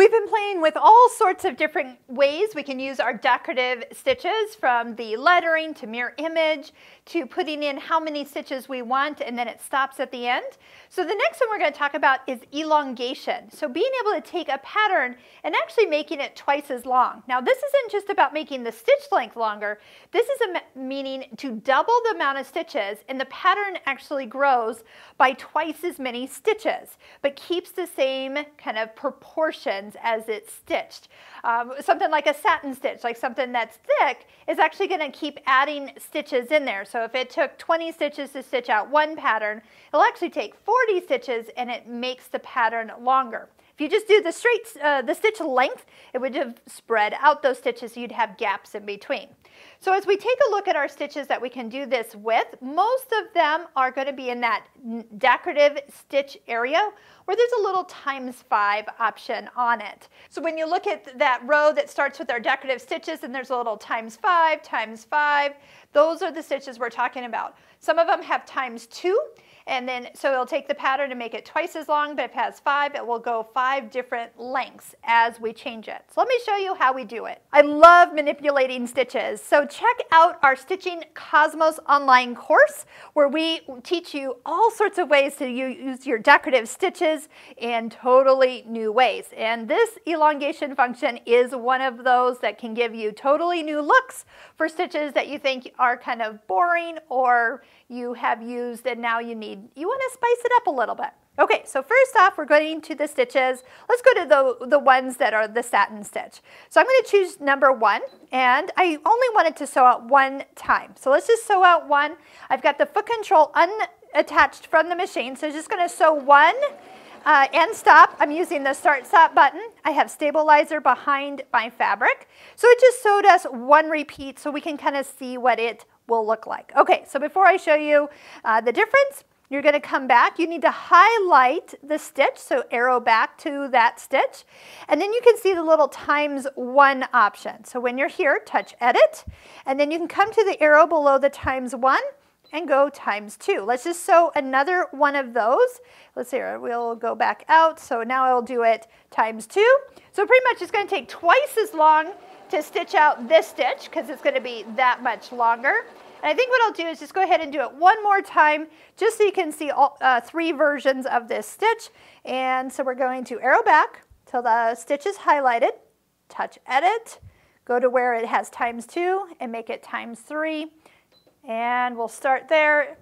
We've been playing with all sorts of different ways we can use our decorative stitches, from the lettering to mirror image to putting in how many stitches we want and then it stops at the end. So the next one we're going to talk about is elongation. So being able to take a pattern and actually making it twice as long. Now this isn't just about making the stitch length longer. This is meaning to double the amount of stitches, and the pattern actually grows by twice as many stitches, but keeps the same kind of proportions as it's stitched. Something like a satin stitch, like something that's thick, is actually going to keep adding stitches in there. So if it took 20 stitches to stitch out one pattern, it'll actually take 40 stitches and it makes the pattern longer. If you just do the straight, the stitch length, it would have spread out those stitches, so you'd have gaps in between. So as we take a look at our stitches that we can do this with, most of them are going to be in that decorative stitch area where there's a little ×5 option on it. So when you look at that row that starts with our decorative stitches and there's a little ×5, ×5, those are the stitches we're talking about. Some of them have ×2. And then, so it'll take the pattern and make it twice as long, but if it has 5, it will go 5 different lengths as we change it. So let me show you how we do it. I love manipulating stitches. So check out our Stitching Cosmos online course, where we teach you all sorts of ways to use your decorative stitches in totally new ways. And this elongation function is one of those that can give you totally new looks for stitches that you think are kind of boring or you have used and now you want to spice it up a little bit. Okay, so first off, we're going to the stitches. Let's go to the ones that are the satin stitch. So I'm going to choose number 1, and I only wanted to sew out one time. So let's just sew out one. I've got the foot control unattached from the machine, so I'm just going to sew one and stop. I'm using the start stop button. I have stabilizer behind my fabric. So it just sewed us one repeat so we can kind of see what it will look like. Okay, so before I show you the difference, you're going to come back. You need to highlight the stitch, so arrow back to that stitch, and then you can see the little ×1 option. So when you're here, touch edit, and then you can come to the arrow below the ×1 and go ×2. Let's just sew another one of those. Let's see here, we'll go back out. So now I'll do it ×2. So pretty much it's going to take twice as long to stitch out this stitch because it's going to be that much longer. And I think what I'll do is just go ahead and do it one more time just so you can see all 3 versions of this stitch. And so we're going to arrow back till the stitch is highlighted, touch edit, go to where it has ×2 and make it ×3. And we'll start there.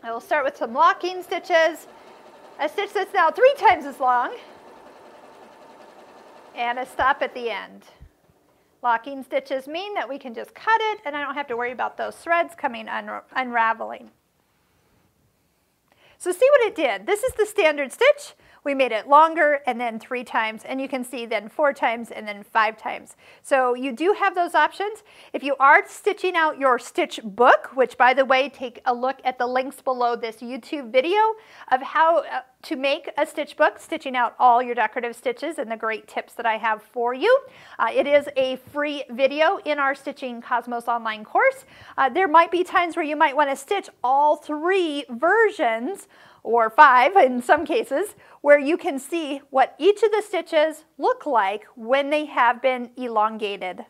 I will start with some locking stitches, a stitch that's now 3 times as long, and a stop at the end. Locking stitches mean that we can just cut it and I don't have to worry about those threads coming unraveling. So see what it did. This is the standard stitch. We made it longer and then 3 times, and you can see then 4 times and then 5 times. So you do have those options. If you are stitching out your stitch book, which by the way, take a look at the links below this YouTube video of how to make a stitch book, stitching out all your decorative stitches and the great tips that I have for you. It is a free video in our Stitching Cosmos online course. There might be times where you might want to stitch all 3 versions, or 5 in some cases, where you can see what each of the stitches look like when they have been elongated.